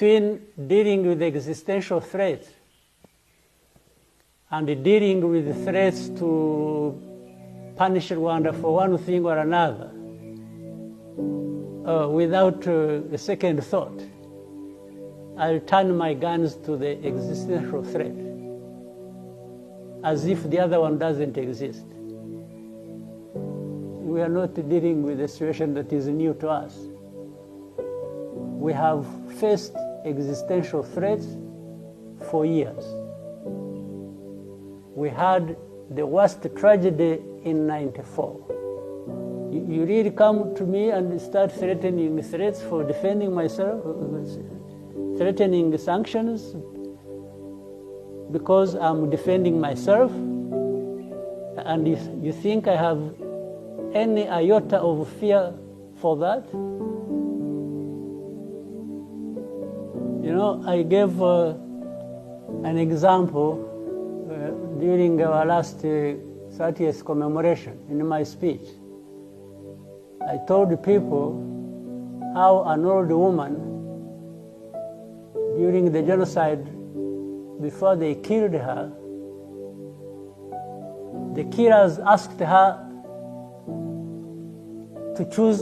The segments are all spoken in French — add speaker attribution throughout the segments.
Speaker 1: between dealing with existential threats and dealing with threats to punish Rwanda for one thing or another without a second thought, I'll turn my guns to the existential threat as if the other one doesn't exist. We are not dealing with a situation that is new to us. We have faced existential threats for years. We had the worst tragedy in '94. You really come to me and start threatening threats for defending myself, threatening sanctions because I'm defending myself, and if you think I have any iota of fear for that? You know, I gave an example during our last 30th commemoration in my speech. I told the people how an old woman during the genocide, before they killed her, the killers asked her to choose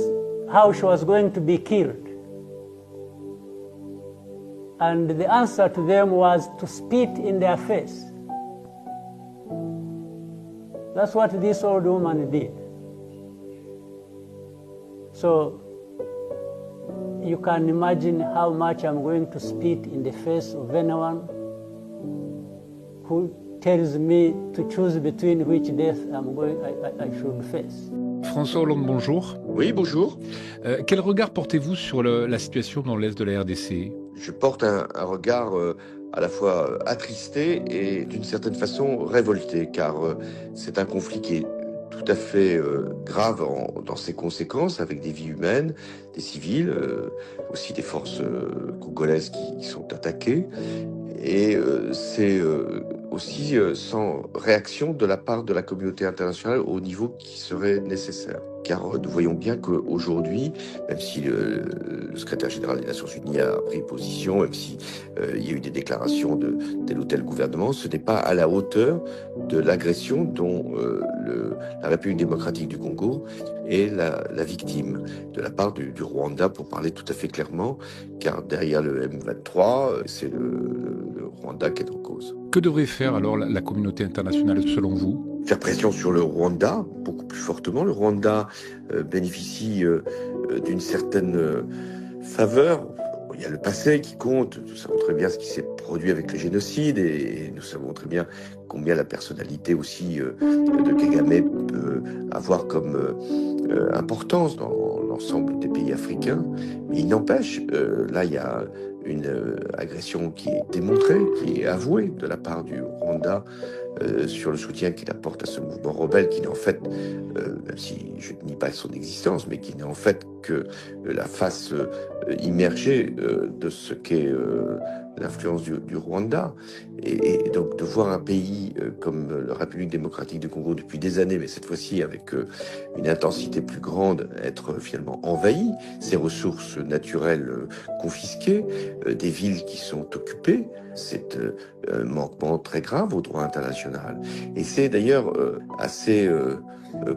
Speaker 1: how she was going to be killed. And the answer to them was to spit in their face. That's what this old woman did. So you can imagine how much I'm going to spit in the face of anyone who tells me to choose between which death I should face.
Speaker 2: François Hollande, bonjour.
Speaker 3: Oui, bonjour.
Speaker 2: Quel regard portez-vous sur la situation dans l'Est de la RDC?
Speaker 3: Je porte un regard à la fois attristé et d'une certaine façon révolté, car c'est un conflit qui est tout à fait grave dans ses conséquences, avec des vies humaines, des civils, aussi des forces congolaises qui sont attaquées. Et c'est aussi sans réaction de la part de la communauté internationale au niveau qui serait nécessaire. Car nous voyons bien qu'aujourd'hui, même si le secrétaire général des Nations Unies a pris position, même si il y a eu des déclarations de tel ou tel gouvernement, ce n'est pas à la hauteur de l'agression dont la République démocratique du Congo est la victime de la part du Rwanda, pour parler tout à fait clairement, car derrière le M23, c'est le Rwanda qui est en cause.
Speaker 2: Que devrait faire alors la communauté internationale selon vous?
Speaker 3: Faire pression sur le Rwanda, beaucoup plus fortement. Le Rwanda bénéficie d'une certaine faveur. Il y a le passé qui compte. Nous savons très bien ce qui s'est produit avec le génocide et nous savons très bien combien la personnalité aussi de Kagame peut avoir comme importance dans l'ensemble des pays africains. Mais il n'empêche, là il y a une agression qui est démontrée, qui est avouée de la part du Rwanda sur le soutien qu'il apporte à ce mouvement rebelle qui n'est en fait, même si je ne nie pas son existence, mais qui n'est en fait que la face immergée de ce qu'est l'influence du Rwanda. Et donc de voir un pays comme la République démocratique du Congo depuis des années, mais cette fois-ci avec une intensité plus grande, être finalement envahi, ses ressources naturelles confisquées, des villes qui sont occupées, c'est un manquement très grave au droit international. Et c'est d'ailleurs assez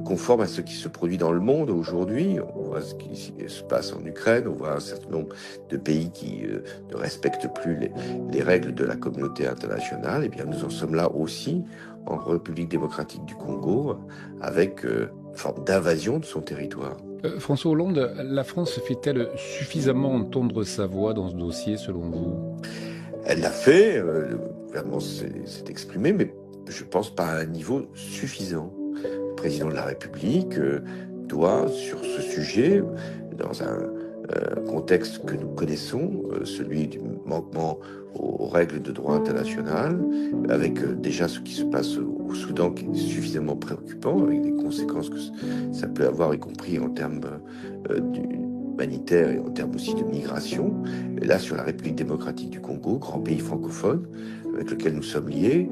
Speaker 3: conforme à ce qui se produit dans le monde aujourd'hui. On voit ce qui se passe en Ukraine, on voit un certain nombre de pays qui ne respectent plus les règles de la communauté internationale. Et bien nous en sommes là aussi en République démocratique du Congo, avec une forme d'invasion de son territoire.
Speaker 2: François Hollande, la France fait-elle suffisamment entendre sa voix dans ce dossier selon vous?
Speaker 3: Elle l'a fait, le gouvernement s'est exprimé, mais je pense pas à un niveau suffisant. Le président de la République doit, sur ce sujet, dans un contexte que nous connaissons, celui du manquement aux règles de droit international, avec déjà ce qui se passe au Soudan qui est suffisamment préoccupant, avec des conséquences que ça peut avoir, y compris en termes humanitaire et en termes aussi de migration. Et là, sur la République démocratique du Congo, grand pays francophone avec lequel nous sommes liés,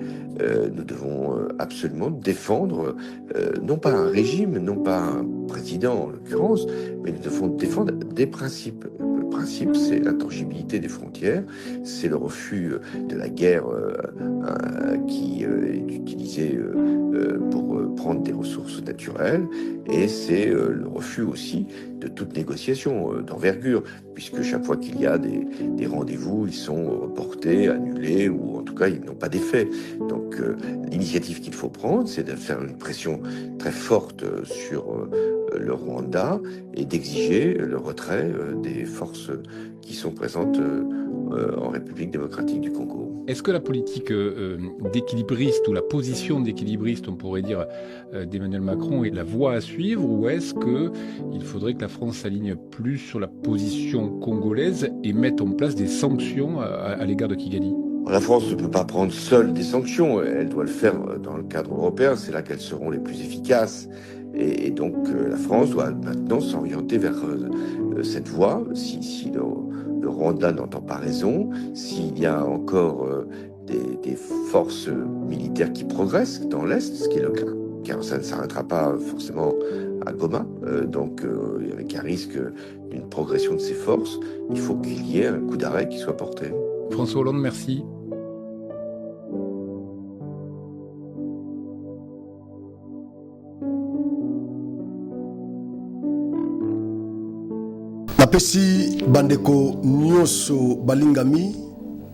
Speaker 3: nous devons absolument défendre, non pas un régime, non pas un président en l'occurrence, mais nous devons défendre des principes. Le principes, c'est l'intangibilité des frontières, c'est le refus de la guerre qui est utilisée pour prendre des ressources naturelles, et c'est le refus aussi de toute négociation d'envergure, puisque chaque fois qu'il y a des rendez-vous, ils sont reportés, annulés, ou en tout cas ils n'ont pas d'effet. Donc l'initiative qu'il faut prendre, c'est de faire une pression très forte sur le Rwanda et d'exiger le retrait des forces qui sont présentes en République démocratique du Congo.
Speaker 2: Est-ce que la politique d'équilibriste ou la position d'équilibriste, on pourrait dire, d'Emmanuel Macron est la voie à suivre, ou est-ce qu'il faudrait que la France s'aligne plus sur la position congolaise et mette en place des sanctions à l'égard de Kigali ?
Speaker 3: La France ne peut pas prendre seule des sanctions, elle doit le faire dans le cadre européen, c'est là qu'elles seront les plus efficaces. Et donc la France doit maintenant s'orienter vers cette voie, si le Rwanda n'entend pas raison, s'il y a encore des forces militaires qui progressent dans l'Est, ce qui est le cas, car ça ne s'arrêtera pas forcément à Goma, donc avec un risque d'une progression de ces forces, il faut qu'il y ait un coup d'arrêt qui soit porté.
Speaker 2: François Hollande, merci.
Speaker 4: Napesi bandeko nyonso balingami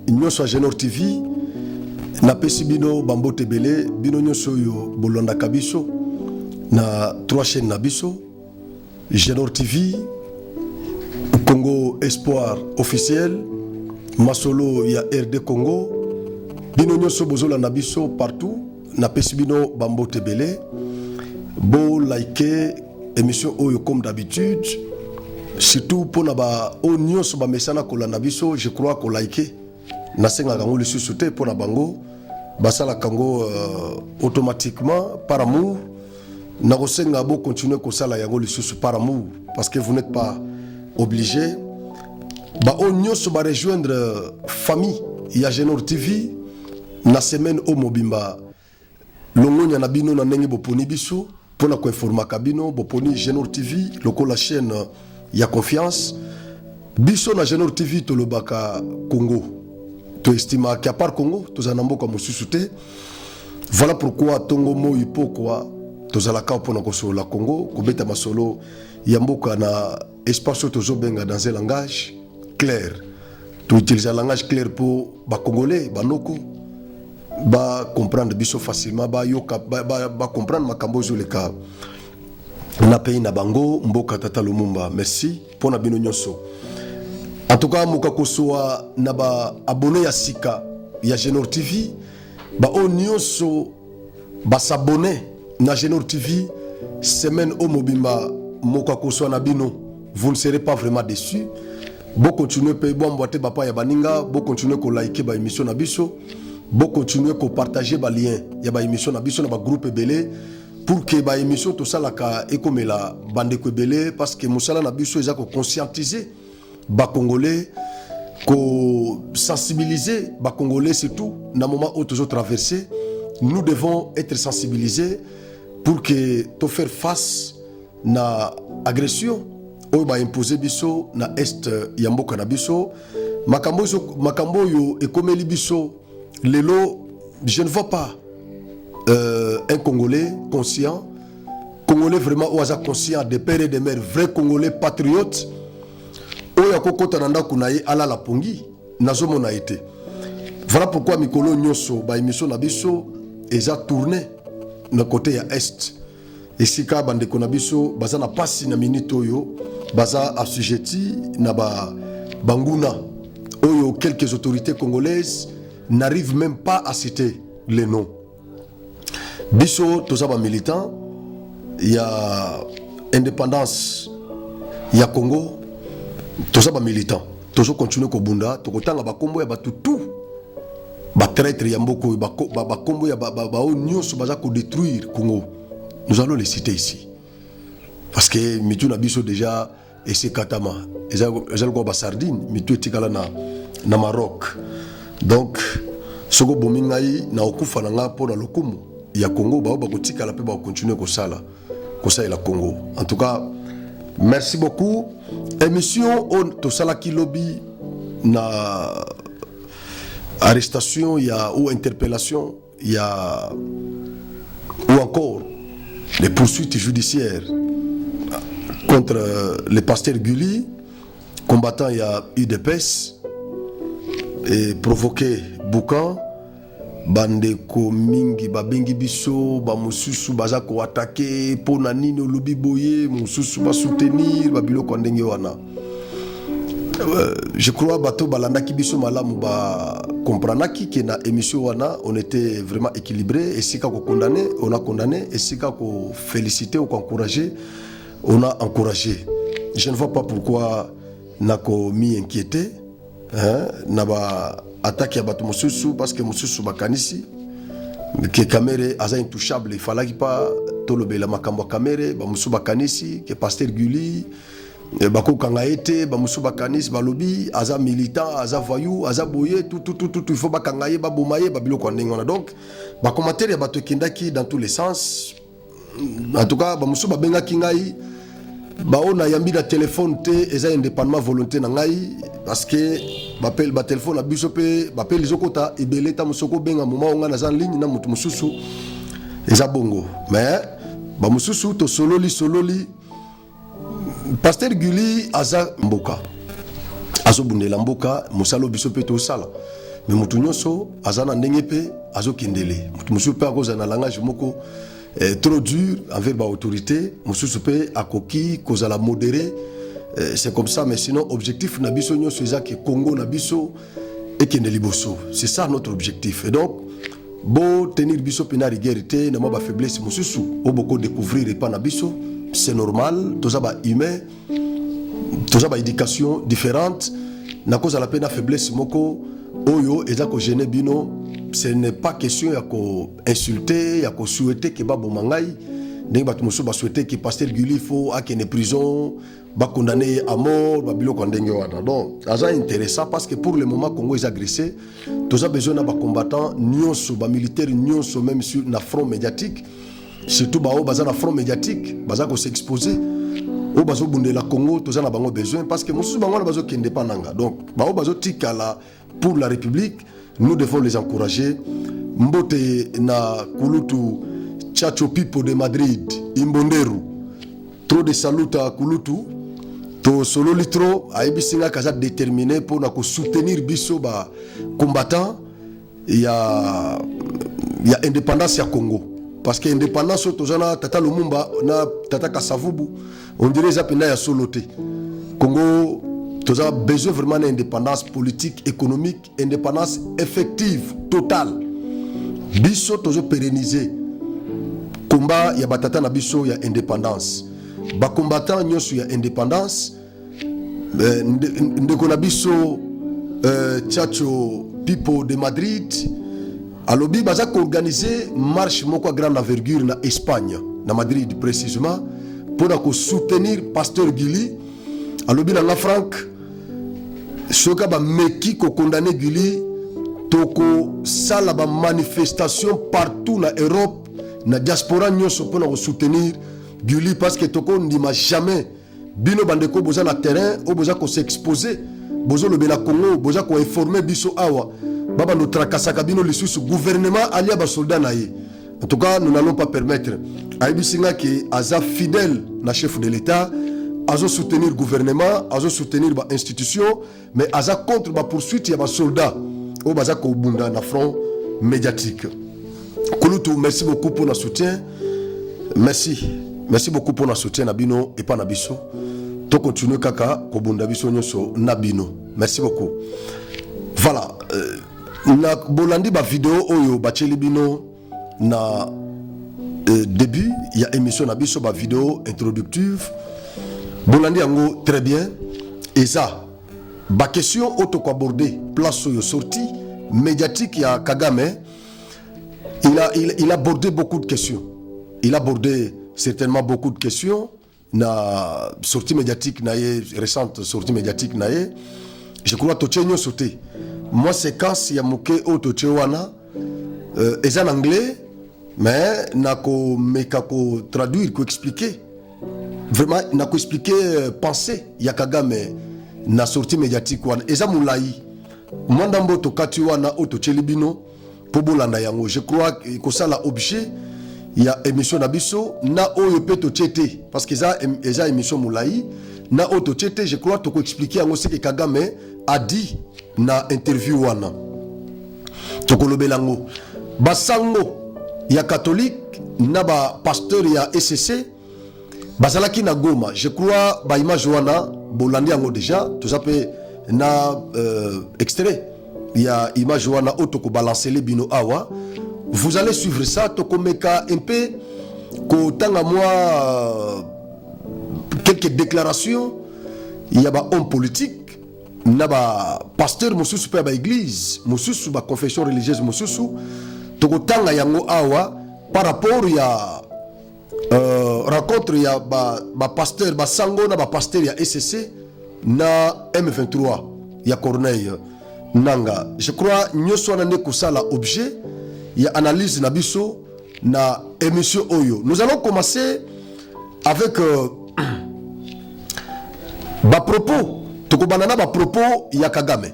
Speaker 4: nyonso a Genor TV napesi bino bambote belé bino nyonso yo bolondaka biso na 3 chaînes na biso Genor TV, Congo Espoir officiel, Masolo ya RD Congo, bino nyonso bozolanda biso partout napesi bino bambote belé bo like émission oyo comme d'habitude. Surtout pour naba onion so ba mesana kolanda biso, je crois ko like na senga kango le susute pour na bango basala kango automatiquement par amour na kosenga bo continuer ko sala yango le susu par amour parce que vous n'êtes pas obligé ba onion so ba rejoindre famille ya Genor TV na semaine au mobimba longonya na bino na ndenge boponi biso pour na ko informa kabino boponi Genor TV loko la chaîne il y a confiance. Biso na Genor TV to lobaka Congo. To estima qu'à part Congo, to zanambo comme susute. Voilà pourquoi tongo mo ipokwa to zalaka pona ko la Congo, ko beta masolo yamboka na espace to zobenga dans un langage clair. To utiliser un langage clair pour ba congolais, ba noko ba comprendre biso facilement, ba yoka ba comprendre makambo zo le cas. Na pays na bango mboka tata Lumumba, merci pour na bino nyonso. En tout cas moka kosoa na ba abonné ya sika ya Genor TV ba o nyonso ba s'abonner na Genor TV semaine au mobimba moka kosoa na bino, vous ne serez pas vraiment déçus. Bo continuer pe bo mboate papa ya baninga, bo continuer ko liker ba émission na biso, bo continuer ko partager ba lien ya ba émission na biso na ba groupe belé pour que ba émission to salaka ekomela bande ko belé parce que musala na biso eza ko conscientiser ba congolais, ko sensibiliser ba congolais surtout na moment où toujours traverser, nous devons être sensibilisés pour que to faire face na agression o ba imposer biso na est ya mboka na biso makambo yo ekomeli biso lelo. Je ne vois pas un Congolais conscient, Congolais vraiment ou conscient des pères et des mères, vrais Congolais patriotes. Oya kokota nanda kunaye ala la pongi nazo mona été. Voilà pourquoi mikolo nyoso ba émission na biso eza tourné na côté ya est. Et sika bande ko na biso baza na pasi na minute oyo baza assujetti na banguna oyo quelques autorités congolaises n'arrivent même pas à citer les noms. Biso toza ba militant, il y a indépendance, il y a Congo, toza ba militant, tozo continuer ko bunda, to kotanga ba kombo ya batutu, ba traître ya mboko ba kombo ya ba nyonso baza ko détruire Congo. Nous allons les citer ici. Parce que mitu na biso déjà et c'est katama, ezal ko ba sardine, mitu etikala na Maroc. Donc soko bomingai na okufa na nga po na lokumu ya Congo ba kotika la pe ba continuer ko sala la Congo. En tout cas Merci beaucoup. Émission to salaki lobby na arrestation ou interpellation, il y a ou encore les poursuites judiciaires contre le pasteur Guli, combattant il y a UDPS et provoqué Boucan. Bandeko mingi babengi biso ba mususu baza ko attaquer pona nini lobi boye mususu ba soutenir ba biloko ndenge wana. Je crois bato balanda ki biso malamu ba comprenaki que na émission wana on était vraiment équilibré et sika ko condamné on a condamné et sika ko féliciter ou ko encourager on a encouragé. Je ne vois pas pourquoi nako mi inquiété na ba attaque à bato mususu parce que mususu bakanisi que Kamere aza intouchable, il fallait pas tolobe la makambo Kamere ba mususu bakanisi que pasteur Guli bako kangaete ba mususu bakanisi balobi aza militant aza voyou aza boye tout il faut bakangaye ba bomaye ba biloko ndengona. Donc ba commentaire ya bato kindaki dans tous les sens. En tout cas ba mususu babenga kingai ba ona yambi na téléphone te eza indépendamment volonté na ngai parce que bapel ba téléphone na biso pe bapel izokota ebele ta musoko benga moment nga na en ligne na mutu mususu eza bongo mais ba mususu to sololi pasteur Guli aza mboka azo bundela mboka musalo biso pe to sala mais mutu nyonso aza na ndenge pe azo kendele mutu mususu pe akoza na langage moko trop dur envers l'autorité, mususu pe akoki kozala modéré, c'est comme ça. Mais sinon objectif na biso nyo c'est que Congo na biso et kende liboso, c'est ça notre objectif. Et donc bo tenir biso pena rigueur na ba faiblesse mususu o boko découvrir et pas na biso, c'est normal, toza ba humain, toza ba éducation différente na cause la pena faiblesse moko oyo eza ko gêner bino. Ce n'est pas question ya ko insulter, ya ko souhaiter que babo mangai, ndenge bato musu ba souhaiter que pasteur Guli faut akene prison, ba condamné à mort, ba biloko ndenge wana. Donc, ça intéressant parce que pour le moment Congo est agressé, tous a besoin ba combattants nyonso, ba militaires nyonso même sur na front médiatique, surtout ba o baza na front médiatique, baza ko s'exposer. O bazo bundela Congo, tous a bango besoin parce que musu bango na bazo kende pananga. Donc, ba o bazo tikala pour la République. Nous devons les encourager. Mbote na Kulutu, Chacho Pipo de Madrid, Imbonderu. Trop de salut à Kulutu. To solo litro, Aïbisinga kaza déterminé pour na soutenir biso ba combattant. Il y a indépendance à Congo. Parce que indépendance tozana tata Lumumba na tata Kasavubu, on dirait zapena ya soloté. Congo nous avons besoin vraiment d'indépendance politique, économique, indépendance effective, totale. Biso toujours pérenniser. Combat, il y a batata na biso, il y a indépendance. Ba combattant nyosu il y a indépendance. Ndeko na biso Chacho Pipo de Madrid. Alobi baza ko organiser marche moko grande envergure na Espagne, na Madrid précisément, pour soutenir pasteur Guli. Alobi na Franck soka ba meki ko condamné Guli toko sala ba manifestation partout na Europe na diaspora nyonso pour na soutenir Guli parce que toko ndima jamais bino bandeko boza na terrain o boza ko s'exposer bozo le bela Congo boza ko informer biso awa baba no trakasaka bino lisusu gouvernement alia ba soldat na ye. En tout cas nous n'allons pas permettre Aïbisinga qui aza fidèle na chef de l'État azo soutenir gouvernement, azo soutenir ba institution, mais aza contre ba poursuite ya ba soldats au baza ko bunda na front médiatique. Kulutu, merci beaucoup pour notre soutien. Merci beaucoup pour notre soutien Nabino et pas Nabiso. To continue kaka ko bunda biso nyoso Nabino. Merci beaucoup. Voilà, na bolandi ba vidéo oyo ba bino na début, il y a émission Nabiso ba vidéo introductive. Bolandi yango très bien. Et ça, ma question auto abordée, place sur sortie médiatique, il y a Kagame. Il a abordé beaucoup de questions. Il a abordé certainement beaucoup de questions. Na sortie médiatique naie récente sortie médiatique naie. Je crois que tu as sauté. Moi c'est quand il y a moqué auto wana est en anglais mais nako mekako traduire ko expliquer. vraiment n'a expliqué penser ya Kagame na sortie médiatique wana eza mulai mwanda mboto kati wana oto chelibino po bolanda yango. Je crois que ça la objet ya émission na biso na oyo peto tchete parce que eza émission mulai na oto tchete. Je crois to ko expliquer yango ce que Kagame a dit na interview wana to ko lobelango basango ya catholique na ba pasteur ya SCC bazalaki na Goma. Je crois ba image wana bolandi yango déjà tout ça peut na extrait il y a image wana auto ko balancer les bino awa. Vous allez suivre ça to ko meka un peu ko tanga moi quelques déclarations. Il y a ba homme politique na ba pasteur mosusu pe ba église mosusu ba confession religieuse mosusu to ko tanga yango awa par rapport ya rencontre ya ba pasteur ba sango na ba pasteur ya SCC na M23 ya Corneille Nanga. Je crois nyoso na ne kusala objet ya analyse na biso na émission oyo. Nous allons commencer avec ba propos to ko banana ba propos ya Kagame.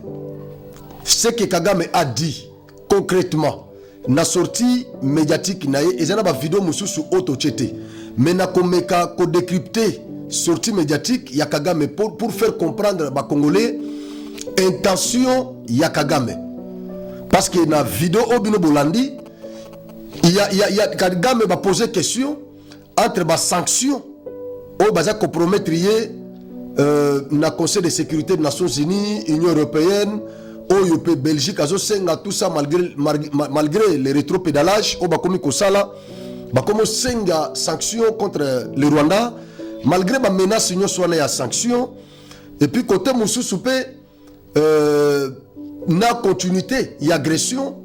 Speaker 4: Ce que Kagame a dit concrètement na sortie médiatique na ye ezana ba vidéo mususu auto tchete mais na komeka ko décrypter sortie médiatique ya Kagame pour faire comprendre ba Congolais intention ya Kagame parce que na vidéo obino bolandi il y a Kagame va poser question entre ba sanction o baza compromettre na Conseil de sécurité des Nations Unies, Union européenne, OIOP, Belgique, Azosenga, tout ça malgré les rétropédalages, au Bakomi Kosala, Bakomo Senga sanctions contre le Rwanda, malgré ma menace, Union soit à sanctions, et puis côté Moussou Soupé, na continuité, il y a agression,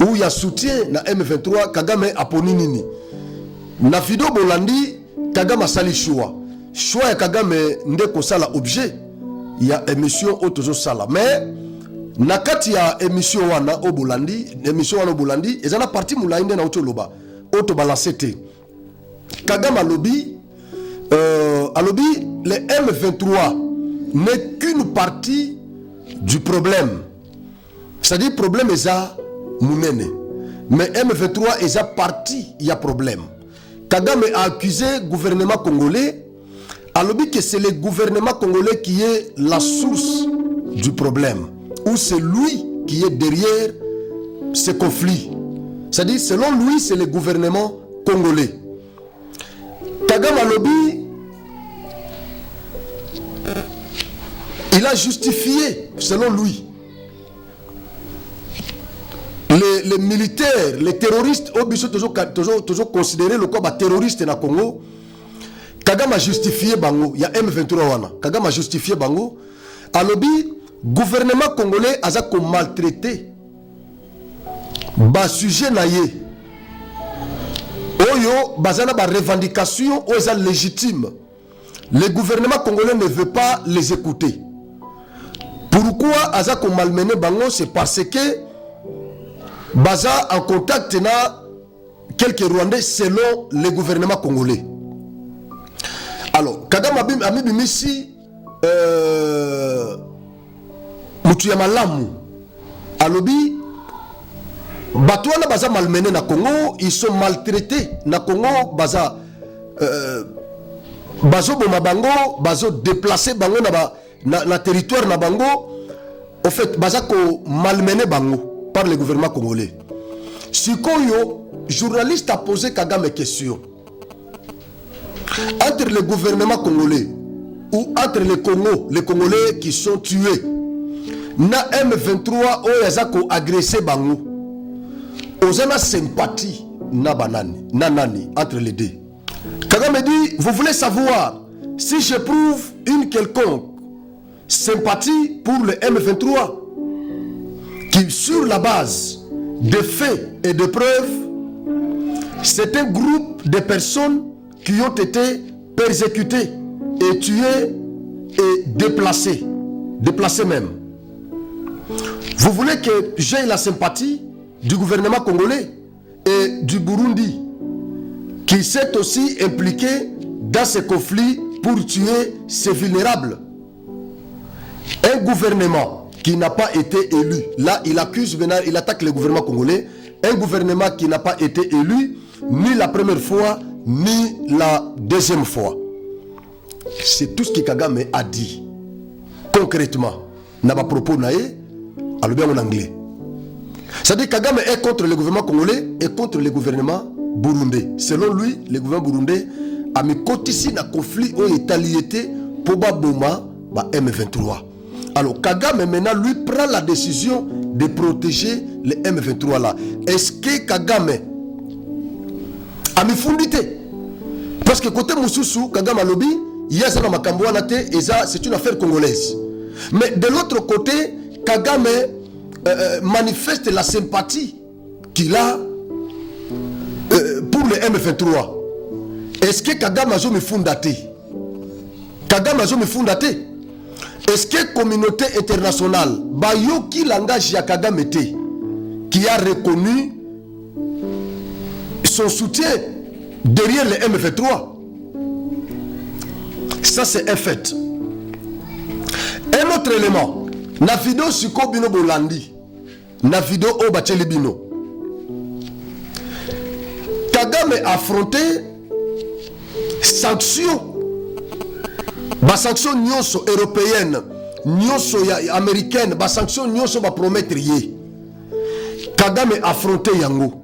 Speaker 4: où il y a soutien, na M23, Kagame a poninini. Na Fido Bolandi, Kagame a sali choix. Choix ya Kagame ndeko sala objet ya émission otozo sala mais nakati ya émission wana obolandi ezana parti mulainde na otoloba oto balancete Kagame alobi le M23 n'est qu'une partie du problème, c'est-à-dire problème eza munene mais M23 eza partie ya problème. Kagame a accusé gouvernement congolais alors que c'est le gouvernement congolais qui est la source du problème, ou c'est lui qui est derrière ce conflit. C'est-à-dire, selon lui, c'est le gouvernement congolais. Kagame Alobi, il a justifié, selon lui, les militaires, les terroristes, toujours considéré le corps terroriste dans le Congo. Kagame a justifié bango, il y a M23 wana. Kagame a justifié bango. Alobi, gouvernement congolais a maltraité. Ba sujet na ye. Oyo, bazana ba revendication, oyo légitime. Le gouvernement congolais ne veut pas les écouter. Pourquoi azako malmené bango? C'est parce que baza en contact na quelques Rwandais selon le gouvernement congolais. Alors, Kagame a mis ici Moutuya Malamu Alobi Batouana baza malmené na Congo, ils sont maltraités na Congo, baza bazo boma bango, bazo déplacé bango na territoire na bango. En fait, baza ko malmené bango par le gouvernement congolais. Sikoyo, journaliste a posé Kagame question. Entre le gouvernement congolais ou entre les Congolais qui sont tués, na M23 oyazako agressé bango, ozana sympathie na banani, nanani entre les deux. Kagame dit, vous voulez savoir si j'éprouve une quelconque sympathie pour le M23 qui, sur la base de faits et de preuves, c'est un groupe de personnes qui ont été persécutés et tués et déplacés même. Vous voulez que j'aie la sympathie du gouvernement congolais et du Burundi qui s'est aussi impliqué dans ce conflit pour tuer ces vulnérables. Un gouvernement qui n'a pas été élu, là il accuse maintenant, il attaque le gouvernement congolais, un gouvernement qui n'a pas été élu ni la première fois ni la deuxième fois. C'est tout ce que Kagame a dit concrètement. N'a pas propos naé, alors bien en anglais. C'est-à-dire que Kagame est contre le gouvernement congolais et contre le gouvernement burundais. Selon lui, le gouvernement burundais a mis côté ici dans conflit où il est allié pour Baboma, M23. Alors Kagame maintenant lui prend la décision de protéger les M23 là. Est-ce que Kagame a mis fondité? Parce que côté Moussoussou, Kagame a lobby, c'est une affaire congolaise. Mais de l'autre côté, Kagame manifeste la sympathie qu'il a pour le M23. Est-ce que Kagame a jamais fondé? Kagame a jamais fondé? Est-ce que la communauté internationale, qui langage à Kagame qui a reconnu son soutien derrière le M23? Ça c'est un fait. Un autre élément, na vidéo Siko Bino Bolandi, na vidéo Obacheli Bino, Kagame a affronté sanctions, sanctions nyonso européennes, nyonso américaines, sanctions nyonso ba promettre yé. Kagame a affronté yango.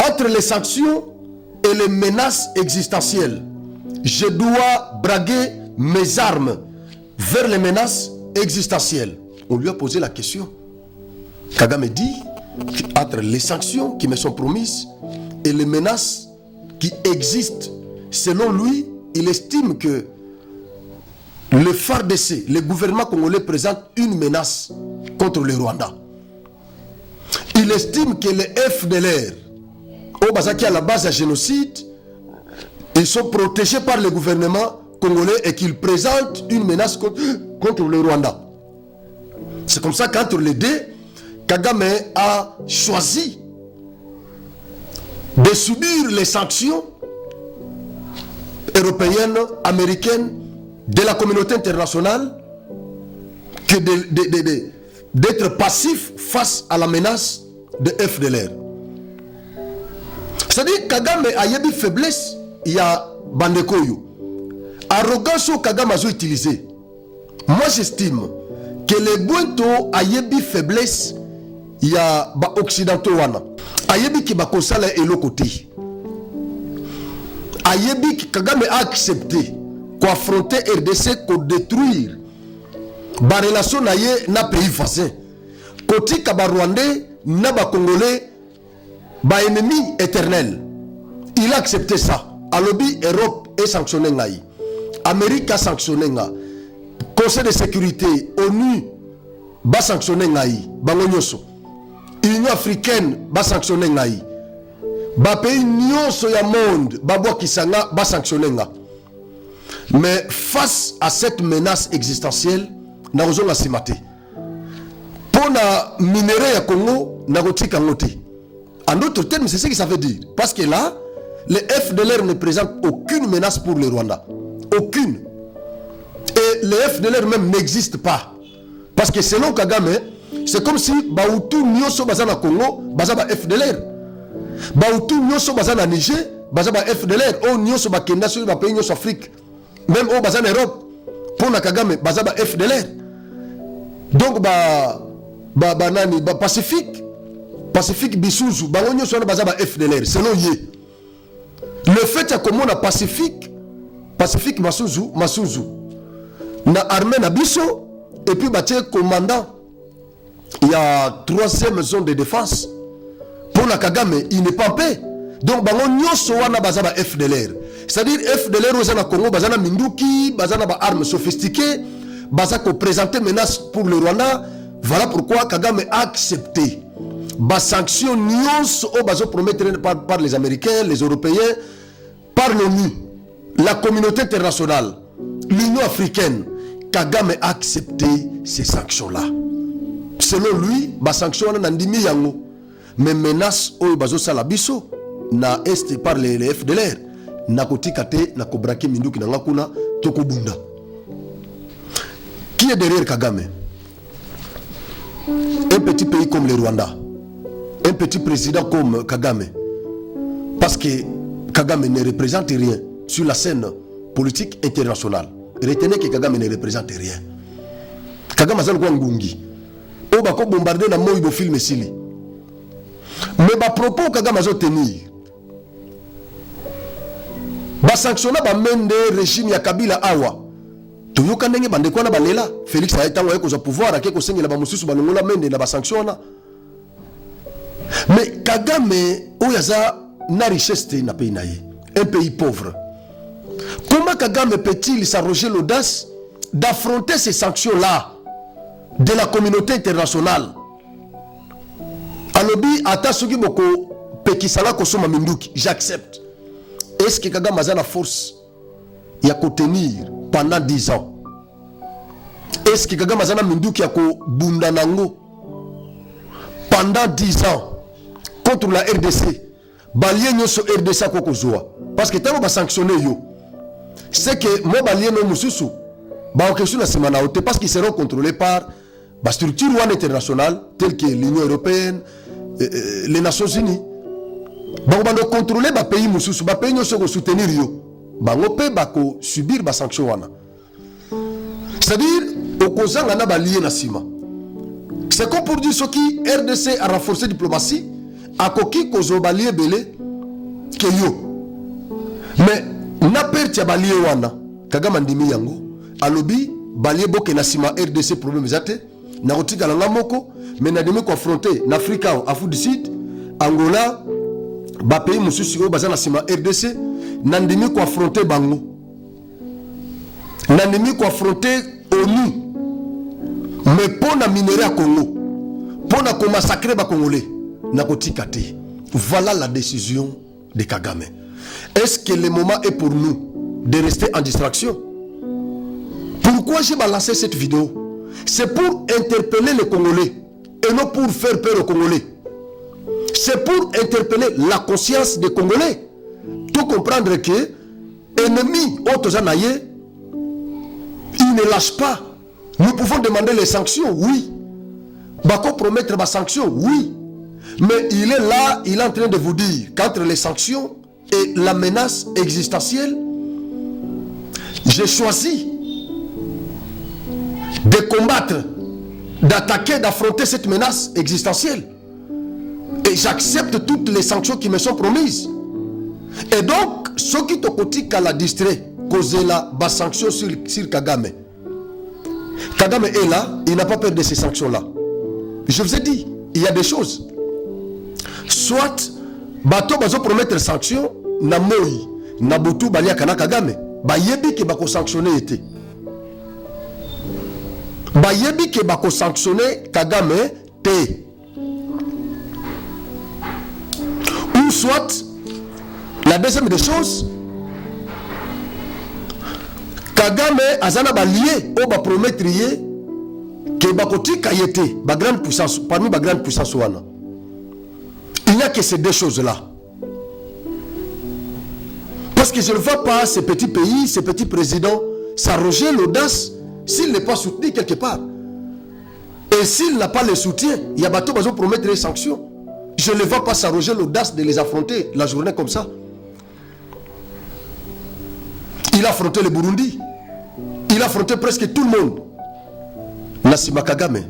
Speaker 4: Entre les sanctions et les menaces existentielles, je dois braguer mes armes vers les menaces existentielles. On lui a posé la question. Kagame dit entre les sanctions qui me sont promises et les menaces qui existent, selon lui, il estime que le FARDC, le gouvernement congolais, présente une menace contre le Rwanda. Il estime que les FDLR, au Bazaki à la base d'un génocide, ils sont protégés par le gouvernement congolais et qu'ils présentent une menace contre le Rwanda. C'est comme ça qu'entre les deux, Kagame a choisi de subir les sanctions européennes, américaines, de la communauté internationale, que d'être passif face à la menace de FDLR. C'est-à-dire que Kagame a eu une faiblesse. Il y a Bandekoyo. Arrogance que Kagame a utilisé. Moi j'estime que les Bwento a une faiblesse. Il y a Occidentaux. Ayebi qui va consala et le côté. Ayebi qui Kagame a accepté qu'affronter RDC, qu'on détruire la relation na pays voisin. Côté Kaba Rwandais, na ba Congolais, ba ennemi éternel. Il a accepté ça. A lobby Europe est sanctionné ngaï. Amérique a sanctionné ngaï. Conseil de sécurité, ONU va sanctionner ngaï. Bangonyoso. Union africaine va sanctionner ngaï. Ba pays nyonso ya monde, ba boa kisanga va sanctionner ngaï. Mais face à cette menace existentielle, nous avons la simate. Pour la minerai à Congo, nous avons ngote. En d'autres termes, c'est ce que ça veut dire. Parce que là, les FDLR ne présentent aucune menace pour le Rwanda. Aucune. Et les FDLR même n'existent pas. Parce que selon Kagame, c'est comme si Baoutou Nyoso Bazana Congo, Bazaba FDLR. Baoutou Nyoso Bazana Niger, Bazaba FDLR. Oh Nyoso Bakenda sur le pays Nyoso Afrique. Même au Bazan Europe, pour la Kagame, Bazaba FDLR. Donc, Pacifique Bissouzou, Bangonyo soit Bazaba FDLR, selon Yé. Le fait que comme on a Pacifique Massouzou, na armée na Bisso, et puis commandant, il y a 3e zone de défense. Pour la Kagame, il n'est pas en paix. Donc, Bangonyo soit Bazaba FDLR. C'est-à-dire FDLR au Congo, bazana minduki, bazana ba armes sophistiquées, bazako présenter menace pour le Rwanda. Voilà pourquoi Kagame a accepté ba sanctions nyons au bazo promettre par les Américains, les Européens, par l'ONU, la communauté internationale, l'Union africaine. Kagame a accepté ces sanctions-là. Selon lui, ba sanctions na ndimi yango, mais menace au bazo salabiso na est par les FDLR. nakotika te nakobrake minduki na ngakuna tokobunda. Qui est derrière Kagame? Un petit pays comme le Rwanda, un petit président comme Kagame, parce que Kagame ne représente rien sur la scène politique internationale. Retenez que Kagame ne représente rien. Kagame azali kwa ngungi o bako bombarder na moyi bo film esili, mais ba propos Kagame azo tenir ba sanctionner ba mende régime ya Kabila awa toyoka ndenge bandeko na balela Félix ayetango yeko za pouvoir akeko sengela ba mususu balongola mende na ba sanctionna. Mais Kagame oyaza na richesse te na pays na ye, un pays pauvre. Comment Kagame peut-il s'arroger l'audace d'affronter ces sanctions-là de la communauté internationale? Alobi ata soki boko pekisala kosoma minduki, j'accepte. Est-ce que Kagame a la force ya tenir pendant 10 ans? Est-ce que Kagame a minduki ya bunda nango pendant 10 ans contre la RDC? Balien nyoso RDC kokozwa parce que tant ba sanctionner yo, c'est que mo balien no mususu ba okeshu na simana ote parce qu'ils seront contrôlés par ba structure internationale telles que l'Union européenne, les Nations Unies. Ba bando contrôler ba pays mususu, ba pays nyoso ko soutenir yo, ba ngope ba ko subir ba sanction wana. C'est-à-dire okozanga na balien na sima. C'est comme pour dire ce qui RDC a renforcé diplomatie a koki kozo balien belé ke yo. Mais na perti ya balien wana Kagame ndimi yango alobi balien boke na sima RDC problème zate na kotika langa moko, mais na demi ko affronter na Afrika, Afrique du Sud, Angola, ba pays mususu o baza na sima RDC na ndimi ko affronter bango, na ndimi ko affronter ONU, mais pour na minerai à Congo, pour na ko massacrer ba Congolais na kotika te. Voilà la décision de Kagame. Est-ce que le moment est pour nous de rester en distraction? Pourquoi j'ai balancé cette vidéo? C'est pour interpeller les Congolais et non pour faire peur aux Congolais. C'est pour interpeller la conscience des Congolais. Tout comprendre que ennemi Otozanaye, il ne lâche pas. Nous pouvons demander les sanctions, oui. Bako promettre des sanctions, oui. Mais il est là, il est en train de vous dire qu'entre les sanctions et la menace existentielle, j'ai choisi de combattre, d'attaquer, d'affronter cette menace existentielle. Et j'accepte toutes les sanctions qui me sont promises. Et donc, ce qui te cotique à la distrait, causer la sanction sur Kagame. Kagame est là, il n'a pas peur de ces sanctions-là. Je vous ai dit, il y a des choses. Soit, bato bazo promettre sanctions, na moi, na butu balia kana Kagame, ba yebi ke bako sanctionner été. Ba yebi ke bako sanctionner Kagame te. Ou soit, la deuxième des choses, Kagame azana ba lié ou ba promettre yé ke bako tika yete, ba grande puissance, parmi ba grande puissance wana. Il n'y a que ces deux choses-là. Parce que je ne vois pas ces petits pays, ces petits présidents s'arroger l'audace s'il n'est pas soutenu quelque part. Et s'il n'a pas le soutien, il y a bateau besoin de promettre des sanctions. Je ne vois pas s'arroger l'audace de les affronter la journée comme ça. Il a affronté le Burundi. Il a affronté presque tout le monde. Nassima Kagame.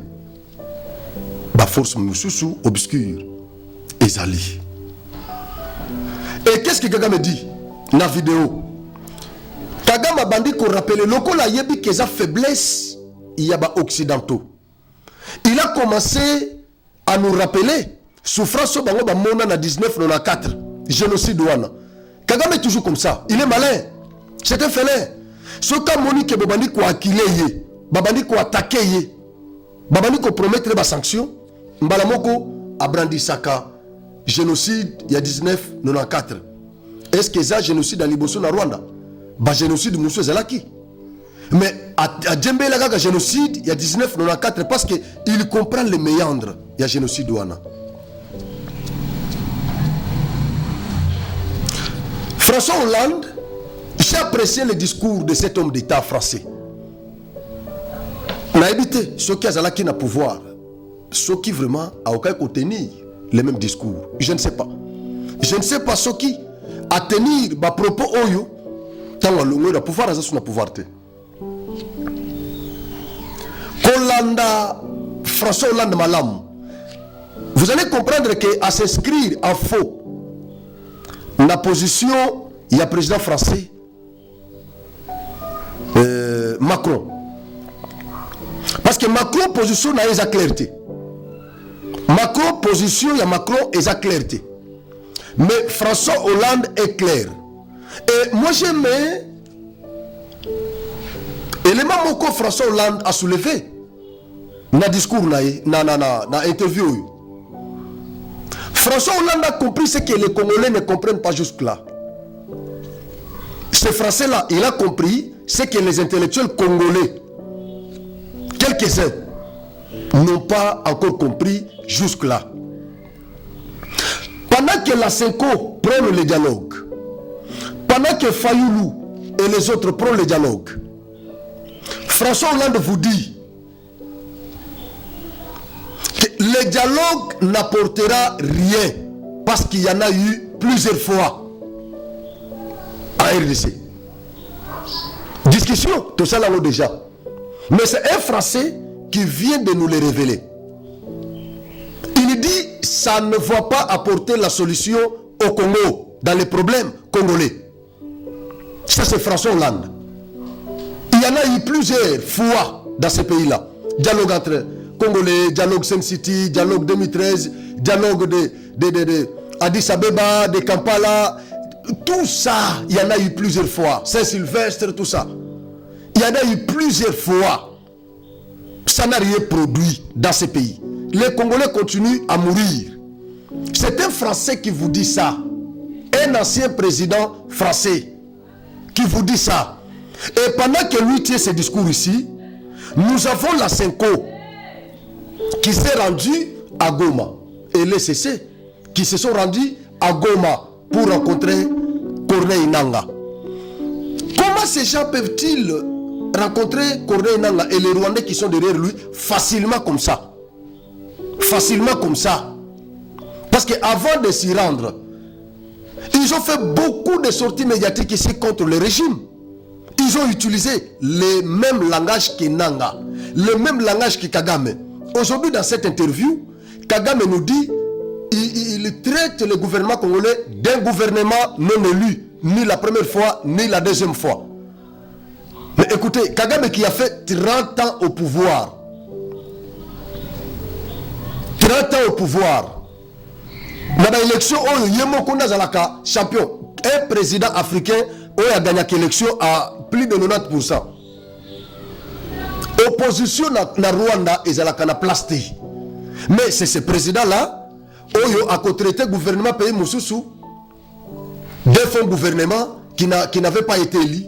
Speaker 4: Ba force mususu obscure. Ezali. Et qu'est-ce que Kagame dit dans la vidéo? Kagame a bandit qu'on rappelle le la yebi que sa faiblesse il y a ba occidentaux. Il a commencé à nous rappeler souffrance bango ba mona na 1994 génocide wana. Kagame est toujours comme ça, il est malin. C'est un félin. Ce cas Monique babandi ko akile ye, babandi ko attaquer ye, babandi ko promettre ba sanction, mbala moko abrandisaka génocide il y a 1994. Est-ce que ça génocide à Liboso na Rwanda? Ba génocide Moussou Zalaki. Mais à Djembe la génocide il y a 1994 parce que il comprend les méandres. Il y a génocide Douana. François Hollande, j'ai apprécié le discours de cet homme d'État français. On a évité ceux qui ont le pouvoir, ceux qui vraiment ont tenir le même discours. Je ne sais pas. Je ne sais pas ceux qui à tenir les propos oyo tant le pouvoir à son pouvoir. Kolanda François Hollande Malam. Vous allez comprendre qu'à s'inscrire en faux la position, il y a président français Macron. Parce que Macron position n'a pas clarté. Macron position, il y a Macron et sa clarté. Mais François Hollande est clair. Et moi j'aime l'élément que François Hollande a soulevé dans le discours, dans l'interview. François Hollande a compris ce que les Congolais ne comprennent pas jusque-là. Ce Français-là, il a compris ce que les intellectuels congolais, quelques-uns, n'ont pas encore compris jusque-là. Pendant que la Senko prend le dialogue, pendant que Fayoulou et les autres prennent le dialogue, François Hollande vous dit que le dialogue n'apportera rien parce qu'il y en a eu plusieurs fois à RDC. Discussion, tout ça là déjà. Mais c'est un Français qui vient de nous le révéler. Il dit ça ne va pas apporter la solution au Congo, dans les problèmes congolais. Ça c'est François Hollande. Il y en a eu plusieurs fois dans ce pays-là. Dialogue entre Congolais, dialogue Sun City, dialogue 2013, dialogue de Addis Abeba, de Kampala. Tout ça, il y en a eu plusieurs fois. Saint-Sylvestre, tout ça. Il y en a eu plusieurs fois. Ça n'a rien produit dans ce pays. Les Congolais continuent à mourir. C'est un Français qui vous dit ça. Un ancien président français qui vous dit ça. Et pendant que lui tient ses discours ici, nous avons la Senko qui s'est rendue à Goma et les CC qui se sont rendus à Goma pour rencontrer Corneille Nangaa. Comment ces gens peuvent-ils rencontrer Corneille Nangaa et les Rwandais qui sont derrière lui facilement comme ça? Facilement comme ça. Parce qu'avant de s'y rendre, ils ont fait beaucoup de sorties médiatiques ici contre le régime. Ils ont utilisé le même langage que Nangaa, le même langage que Kagame. Aujourd'hui, dans cette interview, Kagame nous dit il traite le gouvernement congolais d'un gouvernement non élu, ni la première fois, ni la deuxième fois. Mais écoutez, Kagame qui a fait 30 ans au pouvoir, 30 ans au pouvoir, dans l'élection, champion, un président africain a gagné l'élection à plus de 90%. Opposition na Rwanda et à la place. Mais c'est ce président-là Oyo a traité le gouvernement pays Moussoussou d'un fonds gouvernement qui n'avait pas été élu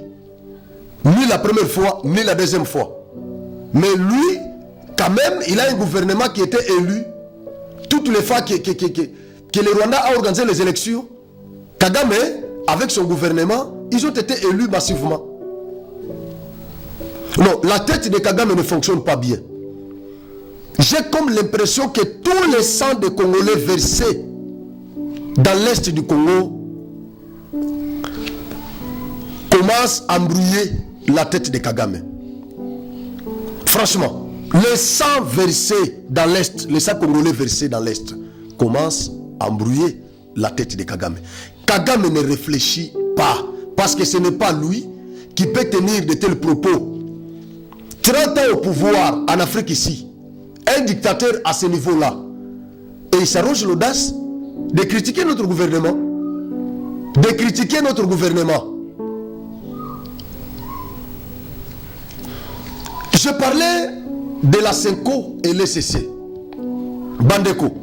Speaker 4: ni la première fois ni la deuxième fois. Mais lui, quand même, il a un gouvernement qui était élu toutes les fois que le Rwanda a organisé les élections. Kagame, avec son gouvernement, ils ont été élus massivement. Non, la tête de Kagame ne fonctionne pas bien. J'ai comme l'impression que tous les sangs des Congolais versés dans l'est du Congo commencent à embrouiller la tête de Kagame. Franchement, les sangs versés dans l'est, les sangs congolais versés dans l'est commencent à embrouiller la tête de Kagame. Kagame ne réfléchit pas parce que ce n'est pas lui qui peut tenir de tels propos. 30 ans au pouvoir en Afrique ici. Un dictateur à ce niveau-là. Et il s'arroge l'audace de critiquer notre gouvernement. De critiquer notre gouvernement. Je parlais de la Senko et l'ECC. Bandeko.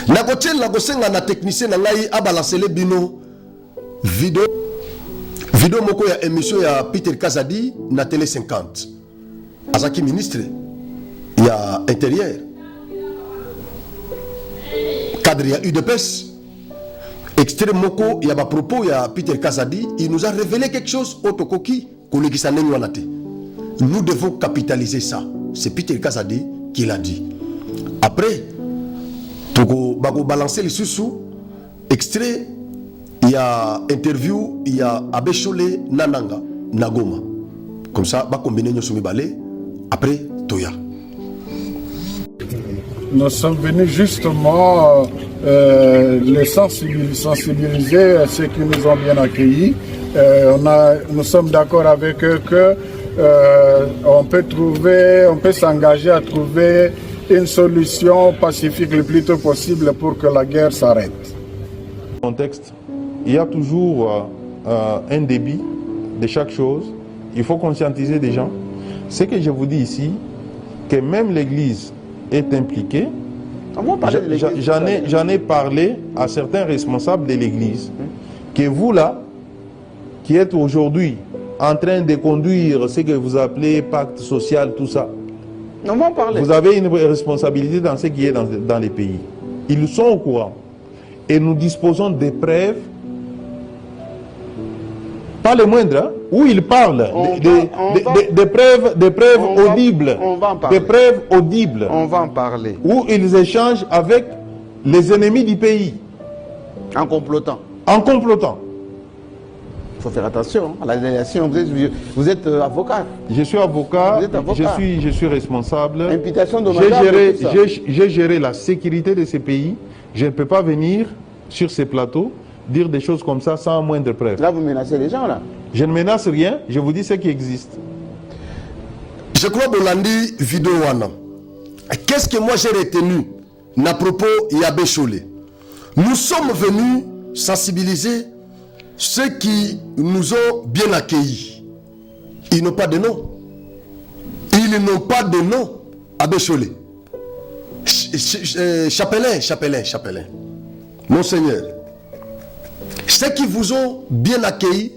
Speaker 4: Nakotien nakosenga na technicien na ngai abalancele bino vidéo moko ya émission ya Peter Kazadi na Télé 50. Azaki ministre il y a intérieur cadre ya UDPS Extrait moko, il y a ma propos, il y a Peter Kazadi, il nous a révélé quelque chose au Tokoki, nous devons capitaliser ça. C'est Peter Kazadi qui l'a dit. Après, Togo balancer les sous extrait, il y a interview, il y a Abeshole Nananga Nagoma. Comme ça, va combiner nos balais. Après, Toya.
Speaker 5: Nous sommes venus justement les sensibiliser à ceux qui nous ont bien accueillis. Nous sommes d'accord avec eux que on peut s'engager à trouver une solution pacifique le plus tôt possible pour que la guerre s'arrête.
Speaker 6: Contexte, il y a toujours un débit de chaque chose. Il faut conscientiser des gens. Ce que je vous dis ici, que même l'Église est impliquée. J'en ai parlé à certains responsables de l'Église. Que vous là, qui êtes aujourd'hui en train de conduire ce que vous appelez pacte social, tout ça, vous avez une responsabilité dans ce qui est dans les pays. Ils sont au courant. Et nous disposons des preuves, pas les moindres, hein, où ils parlent, des preuves audibles. Des preuves audibles.
Speaker 7: On va en parler.
Speaker 6: Où ils échangent avec les ennemis du pays.
Speaker 7: En complotant.
Speaker 6: En complotant.
Speaker 7: Il faut faire attention à la délégation. Vous êtes avocat.
Speaker 6: Je suis avocat.
Speaker 7: Vous êtes avocat.
Speaker 6: Je suis responsable.
Speaker 7: Imputation dommageable.
Speaker 6: J'ai géré la sécurité de ces pays. Je ne peux pas venir sur ces plateaux dire des choses comme ça sans moindre preuve.
Speaker 7: Là, vous menacez les gens, là.
Speaker 6: Je ne menace rien, je vous dis ce qui existe.
Speaker 4: Je crois que Bolandi vidéo wana. Qu'est-ce que moi j'ai retenu à propos Yabé Cholé? Nous sommes venus sensibiliser ceux qui nous ont bien accueillis. Ils n'ont pas de nom. Ils n'ont pas de nom. Abbé Cholé. Chapelain. Monseigneur. Ceux qui vous ont bien accueillis,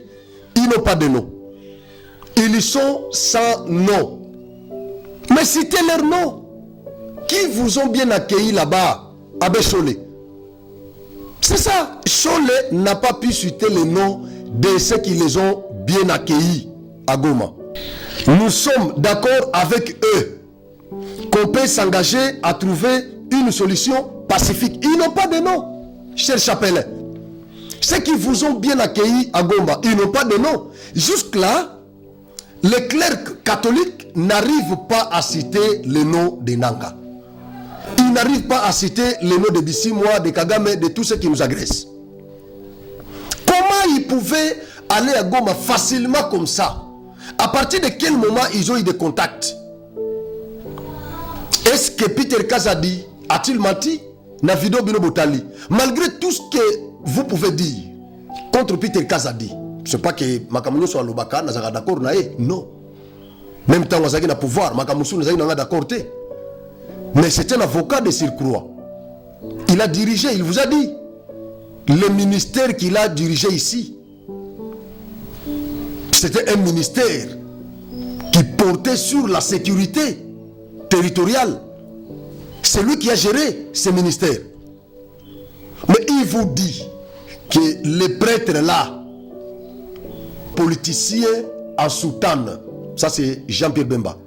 Speaker 4: ils n'ont pas de nom. Ils sont sans nom. Mais citez leur nom. Qui vous ont bien accueillis là-bas? Abbé Cholé. C'est ça. Cholé n'a pas pu citer le nom de ceux qui les ont bien accueillis à Goma. Nous sommes d'accord avec eux qu'on peut s'engager à trouver une solution pacifique. Ils n'ont pas de nom, cher Chapelain. Ceux qui vous ont bien accueillis à Goma, ils n'ont pas de nom. Jusque-là, les clercs catholiques n'arrivent pas à citer le nom de Nanga. Ils n'arrivent pas à citer le nom de Bissimoa, de Kagame, de tous ceux qui nous agressent. Comment ils pouvaient aller à Goma facilement comme ça? À partir de quel moment ils ont eu des contacts? Est-ce que Peter Kazadi a-t-il menti? Navido Bino Botali. Malgré tout ce que vous pouvez dire contre Peter Kazadi, ce n'est pas que Makamounio soit l'Obaka, n'a pas d'accord, non. Même temps, on a le pouvoir, Makamounio n'a pas d'accord. Mais c'est un avocat de surcroît. Il a dirigé, il vous a dit, le ministère qu'il a dirigé ici, c'était un ministère qui portait sur la sécurité territoriale. C'est lui qui a géré ce ministère. Mais il vous dit que les prêtres là, politiciens en soutane, ça c'est Jean-Pierre Bemba.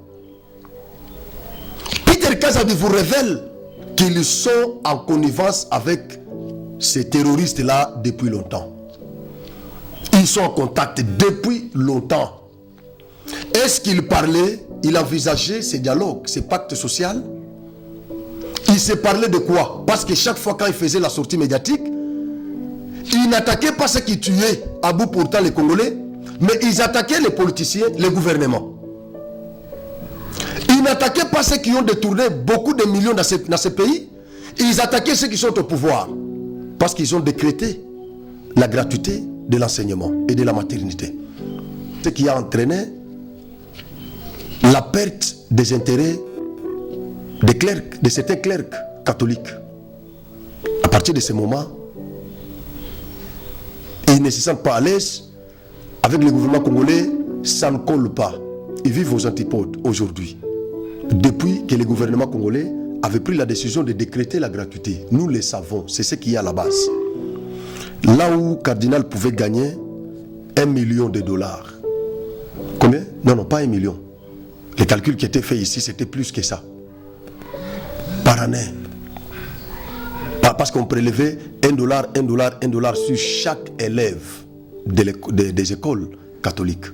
Speaker 4: Peter Kazadi vous révèle qu'ils sont en connivence avec ces terroristes là depuis longtemps. Ils sont en contact depuis longtemps. Est-ce qu'il parlait, il envisageait ces dialogues, ces pactes sociaux? Il se parlait de quoi? Parce que chaque fois quand il faisait la sortie médiatique, il n'attaquait pas ceux qui tuaient à bout portant les Congolais, mais ils attaquaient les politiciens, les gouvernements. Ils n'attaquaient pas ceux qui ont détourné beaucoup de millions dans ces pays. Ils attaquaient ceux qui sont au pouvoir. Parce qu'ils ont décrété la gratuité de l'enseignement et de la maternité. Ce qui a entraîné la perte des intérêts des clercs, de certains clercs catholiques. À partir de ce moment, ils ne se sentent pas à l'aise avec le gouvernement congolais, ça ne colle pas. Ils vivent aux antipodes aujourd'hui. Depuis que le gouvernement congolais avait pris la décision de décréter la gratuité, nous le savons, c'est ce qu'il y a à la base. là où Cardinal pouvait gagner 1 million de dollars. Combien? Non, pas 1 million. Les calculs qui étaient faits ici, c'était plus que ça. Par année. Parce qu'on prélevait $1 sur chaque élève des écoles catholiques.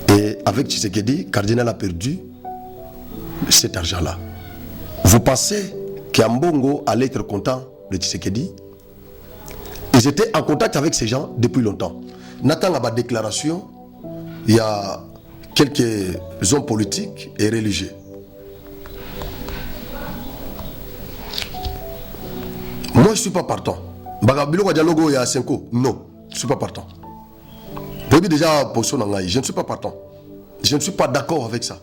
Speaker 4: Et avec Tshisekedi, Cardinal a perdu cet argent-là. Vous pensez qu'Ambongo allait être content de Tshisekedi? Ils étaient en contact avec ces gens depuis longtemps. Nathan a ma déclaration, il y a quelques hommes politiques et religieux. Moi, je ne suis pas partant. Bagabilo dialogue il y a 5 ans. Non, je ne suis pas partant. Vous voyez déjà, je ne suis pas partant. Je ne suis pas d'accord avec ça.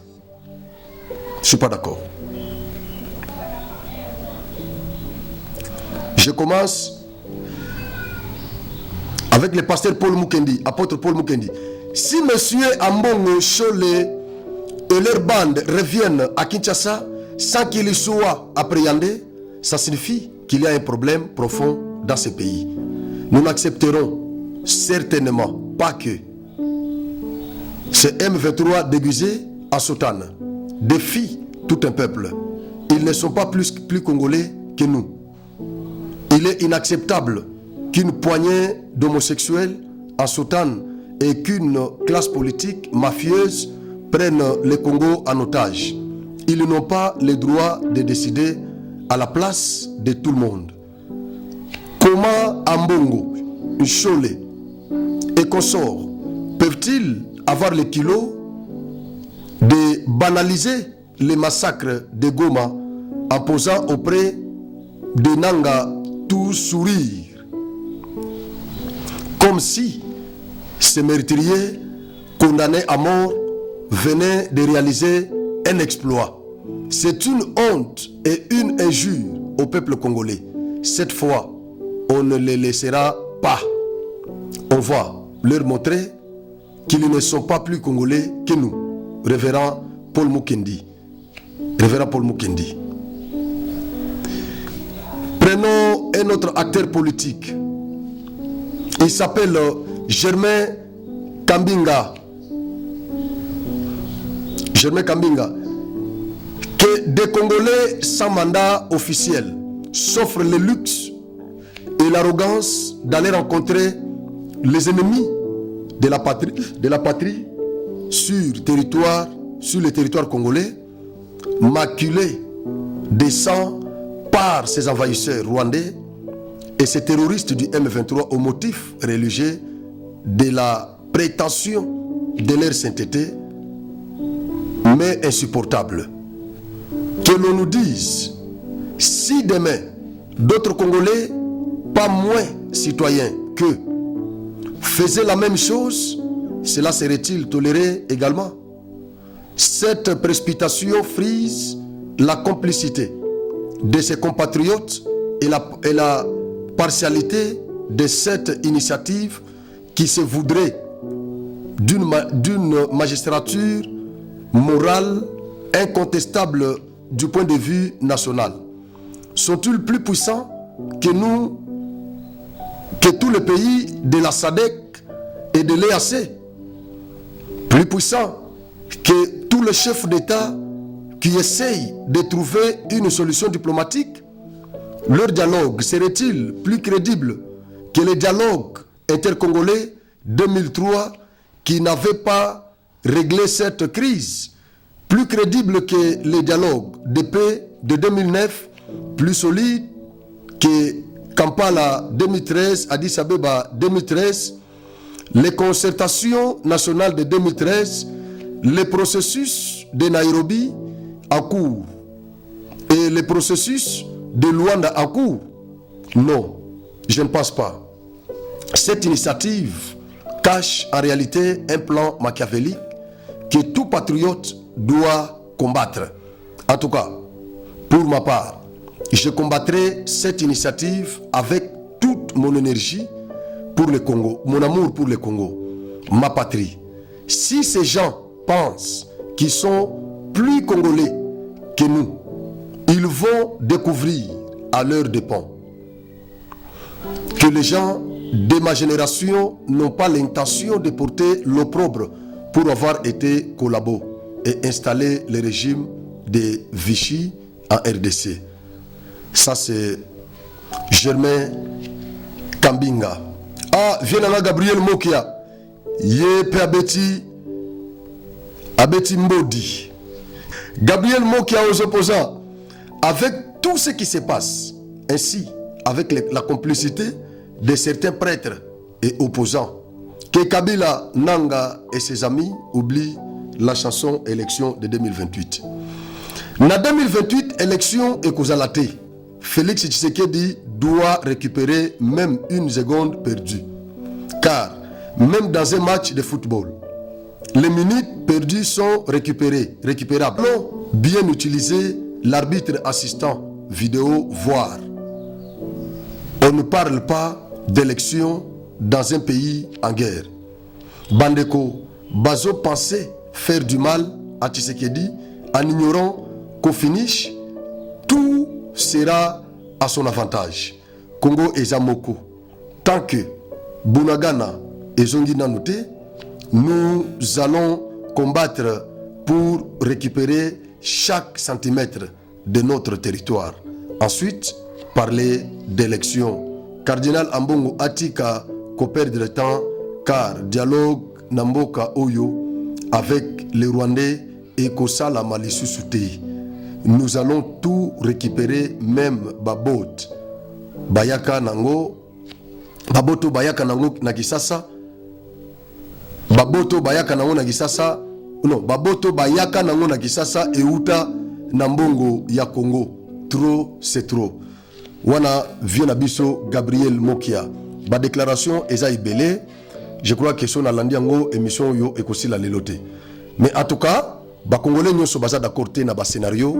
Speaker 4: Je ne suis pas d'accord. Je commence avec le pasteur Paul Mukendi, apôtre Paul Mukendi. Si M. Ambongo, Cholé et leur bande reviennent à Kinshasa sans qu'ils soient appréhendés, ça signifie qu'il y a un problème profond dans ce pays. Nous n'accepterons certainement pas que ce M23 déguisé en soutane défie tout un peuple. Ils ne sont pas plus congolais que nous. Il est inacceptable qu'une poignée d'homosexuels en soutane et qu'une classe politique mafieuse prenne le Congo en otage. Ils n'ont pas le droit de décider à la place de tout le monde. Comment Ambongo, Cholé et consorts peuvent-ils avoir le kilo de banaliser les massacres de Goma en posant auprès de Nanga tout sourire, comme si ces meurtriers condamnés à mort venaient de réaliser un exploit. C'est une honte et une injure au peuple congolais. Cette fois, on ne les laissera pas. On va leur montrer qu'ils ne sont pas plus congolais que nous. Révérend Paul Mukendi. Révérend Paul Mukendi. Prenons un autre acteur politique. Il s'appelle Germain Kambinga. Germain Kambinga. Que des Congolais sans mandat officiel s'offrent le luxe et l'arrogance d'aller rencontrer les ennemis de la patrie sur le territoire congolais, maculé de sang par ces envahisseurs rwandais et ces terroristes du M23 au motif religieux de la prétention de leur sainteté, mais insupportable. Que l'on nous dise, si demain d'autres Congolais, pas moins citoyens qu'eux, faisaient la même chose, cela serait-il toléré également? Cette précipitation frise la complicité de ses compatriotes et la partialité de cette initiative qui se voudrait d'une magistrature morale incontestable du point de vue national. Sont-ils plus puissants que nous, que tous les pays de la SADC et de l'EAC? Plus puissants que tous les chefs d'État qui essayent de trouver une solution diplomatique? Leur dialogue serait-il plus crédible que le dialogue intercongolais 2003 qui n'avait pas réglé cette crise? Plus crédible que les dialogues de paix de 2009, plus solide que Kampala 2013, Addis Abeba 2013, les concertations nationales de 2013, les processus de Nairobi en cours et les processus de Luanda en cours? Non, je ne pense pas. Cette initiative cache en réalité un plan machiavélique que tout patriote doit combattre. En tout cas, pour ma part, je combattrai cette initiative avec toute mon énergie pour le Congo, mon amour pour le Congo, ma patrie. Si ces gens pensent qu'ils sont plus congolais que nous, ils vont découvrir à leurs dépens que les gens de ma génération n'ont pas l'intention de porter l'opprobre pour avoir été collabo et installer le régime de Vichy en RDC. Ça c'est Germain Kambinga. Ah, viens Gabriel Mokia. Ye pe Abeti Mbodi. Gabriel Mokia aux opposants. Avec tout ce qui se passe, ainsi avec la complicité de certains prêtres et opposants, que Kabila, Nanga et ses amis oublient la chanson élection de 2028. En 2028, élection et Kozalate, Félix Tshisekedi doit récupérer même une seconde perdue. Car même dans un match de football, les minutes perdues sont récupérables. Allons bien utiliser l'arbitre assistant vidéo voir. On ne parle pas d'élection dans un pays en guerre. Bandeko, Bazo pensait faire du mal à Tshisekedi en ignorant qu'au finish, tout sera à son avantage. Congo et Zamoko. Tant que Bunagana et Zongi Nanoute, nous allons combattre pour récupérer chaque centimètre de notre territoire. Ensuite, parler d'élection. Cardinal Ambongo Atika qu'on perd le temps car dialogue Namboka Oyo avec les Rwandais et Kosala Malissu Souté. Nous allons tout récupérer, même Babot. Bayaka Nango, Baboto Bayaka Nango Nagisasa. Baboto Bayaka Nango Nagisasa. Non, Baboto Bayaka Nango Nagisasa et Uta Nambongo ya Congo. Trop, c'est trop. Wana vient biso Gabriel Mokia. Ba déclaration eza ibelé. Je crois que son alandi yango émission yo ekosi la lelote. Mais en tout cas, ba congolais nyonso baza d'accord te na ba scénario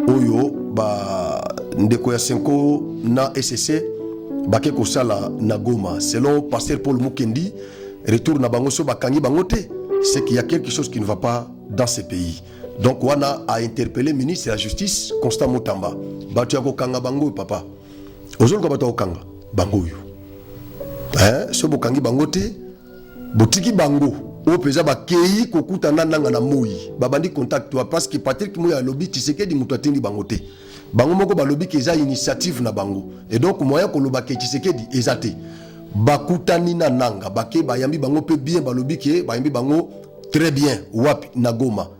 Speaker 4: oyo ba ndeko ya Senko na SCC bake kosala na Goma. Selon pasteur Paul Mukendi, retour na bango so bakangi bango te, c'est qu'il y a quelque chose qui ne va pas dans ce pays. Donc wana a interpellé le ministre de la Justice Constant Mutamba. Batu ya kokanga bango papa. Ozolo ka batu kokanga bango yo. So bokangi bango te, botiki bango o peza bakei kokutana nanga na moi. Babandi contact toi parce que Patrick Moya lobby Tshisekedi mutu atindi bango te. Bango moko ba lobby keza initiative na bango. Et donc moya ko lobaka Tshisekedi ezate. Bakutani na nanga bake bayambi bango pe bien ba lobby ke bayambi bango très bien wapi na Goma.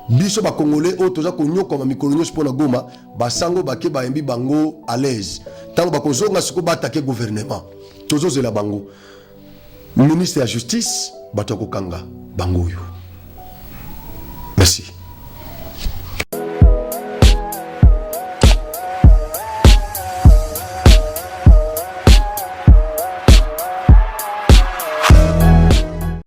Speaker 4: Biso ba congolais o toza ko nyoko ma mikolo nyonso pona Goma basango bake bayambi bango à l'aise. Tango bakozonga siko batake gouvernement. Tozo zela bango. Ministre de la Justice batako kanga bango yo. Merci.